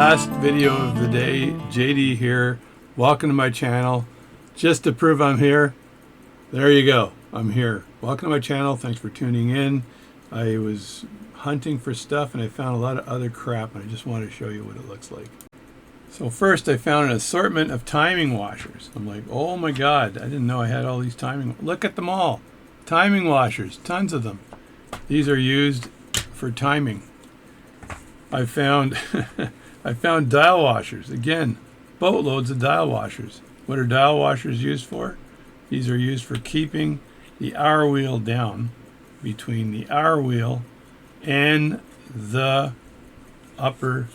Last video of the day, JD here. Welcome to my channel. Just to prove I'm here, there you go, I'm here. Welcome to my channel, thanks for tuning in. I was hunting for stuff and I found a lot of other crap and I just wanted to show you what it looks like. So first I found an assortment of timing washers. I'm like, oh my God, I didn't know I had all these timing. Look at them all. Timing washers, tons of them. These are used for timing. I found I found dial washers. Again, boatloads of dial washers. What are dial washers used for? These are used for keeping the hour wheel down between the hour wheel and the upper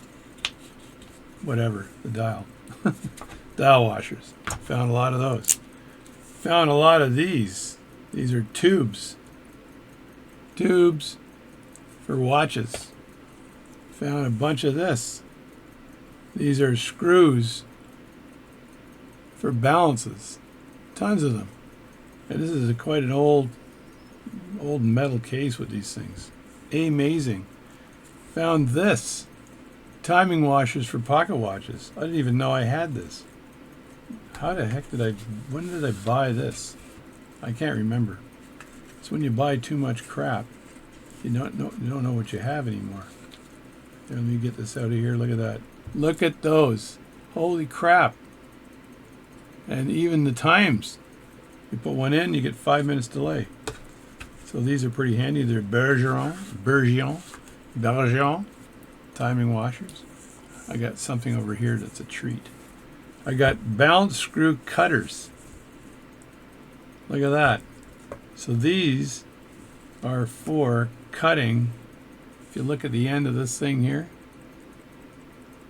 whatever, the dial. Dial washers. Found a lot of those. Found a lot of these. These are tubes. Tubes for watches. Found a bunch of this. These are screws for balances. Tons of them. And this is quite an old metal case with these things. Amazing. Found this. Timing washers for pocket watches. I didn't even know I had this. How the heck when did I buy this? I can't remember. It's when you buy too much crap. You don't know what you have anymore. Here, let me get this out of here. Look at that. Look at those. Holy crap. And even the times. You put one in, you get 5 minutes delay. So these are pretty handy. They're Bergeron timing washers. I got something over here that's a treat. I got balance screw cutters. Look at that. So these are for cutting. If you look at the end of this thing here,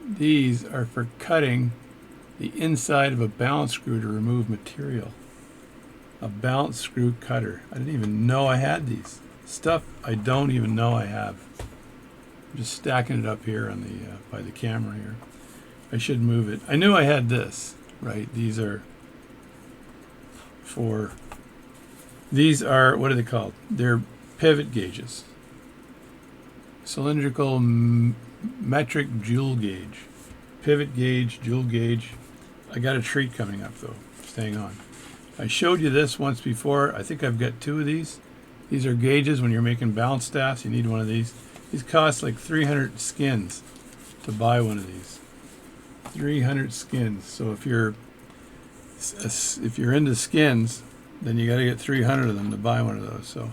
these are for cutting the inside of a balance screw to remove material. A balance screw cutter. I didn't even know I had these. Stuff I don't even know I have. I'm just stacking it up here on the by the camera here. I should move it. I knew I had this, right? These are what are they called? They're pivot gauges. Cylindrical metric jewel gauge. Pivot gauge, jewel gauge. I got a treat coming up though. Staying on. I showed you this once before. I think I've got two of these. These are gauges when you're making balance staffs. You need one of these. These cost like 300 skins to buy one of these. 300 skins. So if you're into skins, then you got to get 300 of them to buy one of those. So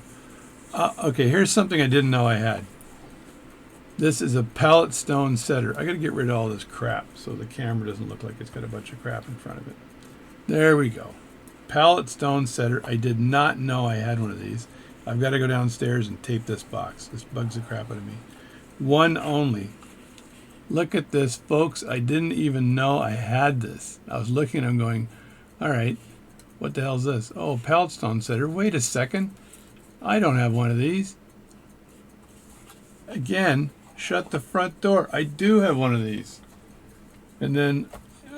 okay, here's something I didn't know I had. This is a pallet stone setter. I got to get rid of all this crap so the camera doesn't look like it's got a bunch of crap in front of it. There we go. Pallet stone setter. I did not know I had one of these. I've got to go downstairs and tape this box. This bugs the crap out of me. One only. Look at this, folks. I didn't even know I had this. I was looking and I'm going, all right, what the hell is this? Oh, pallet stone setter. Wait a second. I don't have one of these. Again, shut the front door. I do have one of these. And then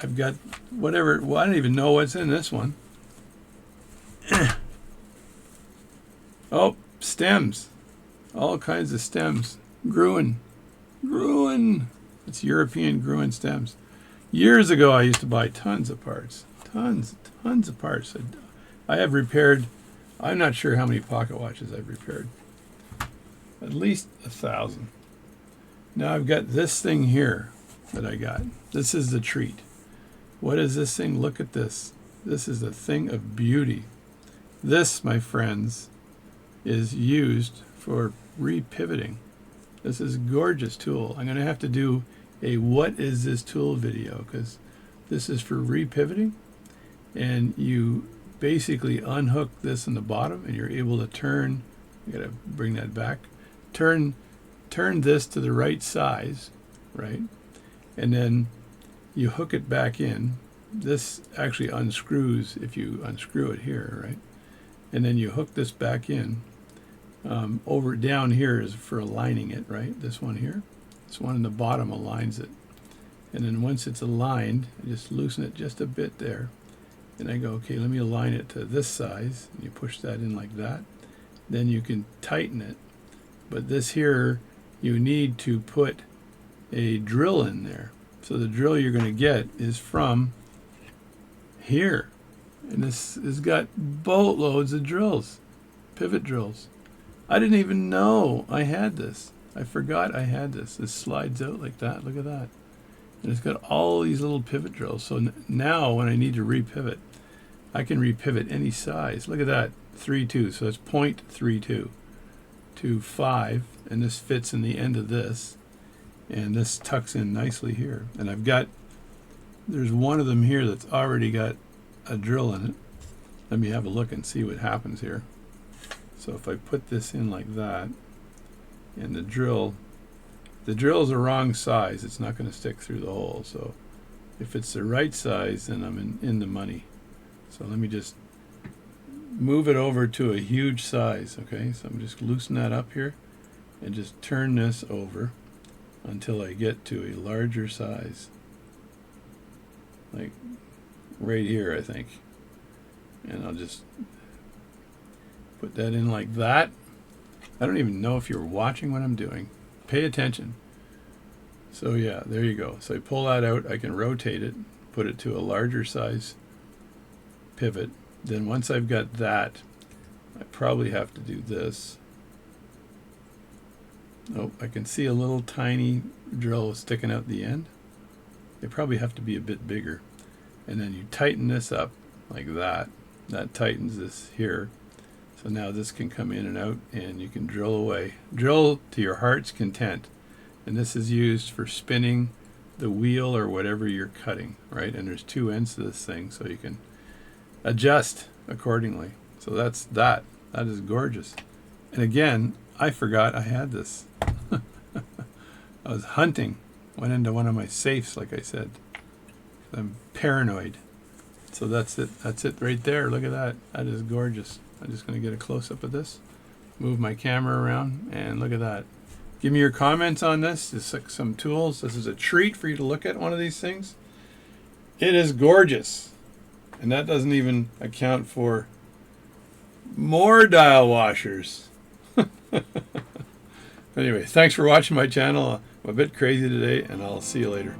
I've got whatever. Well, I don't even know what's in this one. Oh, stems. All kinds of stems. Gruen. It's European Gruen stems. Years ago, I used to buy tons of parts. Tons of parts. I have repaired, I'm not sure how many pocket watches I've repaired. At least 1,000. Now I've got this thing here that I got. This is the treat. What is this thing? Look at this. This is a thing of beauty. This, my friends, is used for repivoting. This is a gorgeous tool. I'm going to have to do a what is this tool video because this is for repivoting. And you basically unhook this in the bottom and you're able to turn, you got to bring that back, turn this to the right size, right? And then you hook it back in. This actually unscrews if you unscrew it here, right? And then you hook this back in. Over down here is for aligning it, right? This one here. This one in the bottom aligns it. And then once it's aligned, I just loosen it just a bit there. And I go, okay, let me align it to this size. And you push that in like that. Then you can tighten it. But this here, you need to put a drill in there. So the drill you're going to get is from here. And this has got boatloads of drills, pivot drills. I didn't even know I had this. I forgot I had this. This slides out like that. Look at that. And it's got all these little pivot drills. So now when I need to repivot, I can repivot any size. Look at that, 3.2. So that's 0.32 to 5. And this fits in the end of this. And this tucks in nicely here. And there's one of them here that's already got a drill in it. Let me have a look and see what happens here. So if I put this in like that, and the drill's the wrong size, it's not going to stick through the hole. So if it's the right size, then I'm in the money. So let me just move it over to a huge size. Okay, so I'm just loosen that up here and just turn this over until I get to a larger size, like right here, I think. And I'll just put that in like that. I don't even know if you're watching what I'm doing. Pay attention. So yeah, there you go. So I pull that out, I can rotate it, put it to a larger size pivot. Then once I've got that, I probably have to do this. Oh, I can see a little tiny drill sticking out the end. They probably have to be a bit bigger. And then you tighten this up like that. That tightens this here. So now this can come in and out, and you can drill away. Drill to your heart's content. And this is used for spinning the wheel or whatever you're cutting, right? And there's two ends to this thing, so you can adjust accordingly. So that's that. That is gorgeous. And again, I forgot I had this. I was hunting. Went into one of my safes, like I said. I'm paranoid. So that's it. That's it right there. Look at that. That is gorgeous. I'm just going to get a close-up of this. Move my camera around, and look at that. Give me your comments on this. Just like some tools. This is a treat for you to look at one of these things. It is gorgeous. And that doesn't even account for more dial washers. Anyway, thanks for watching my channel. I'm a bit crazy today, and I'll see you later.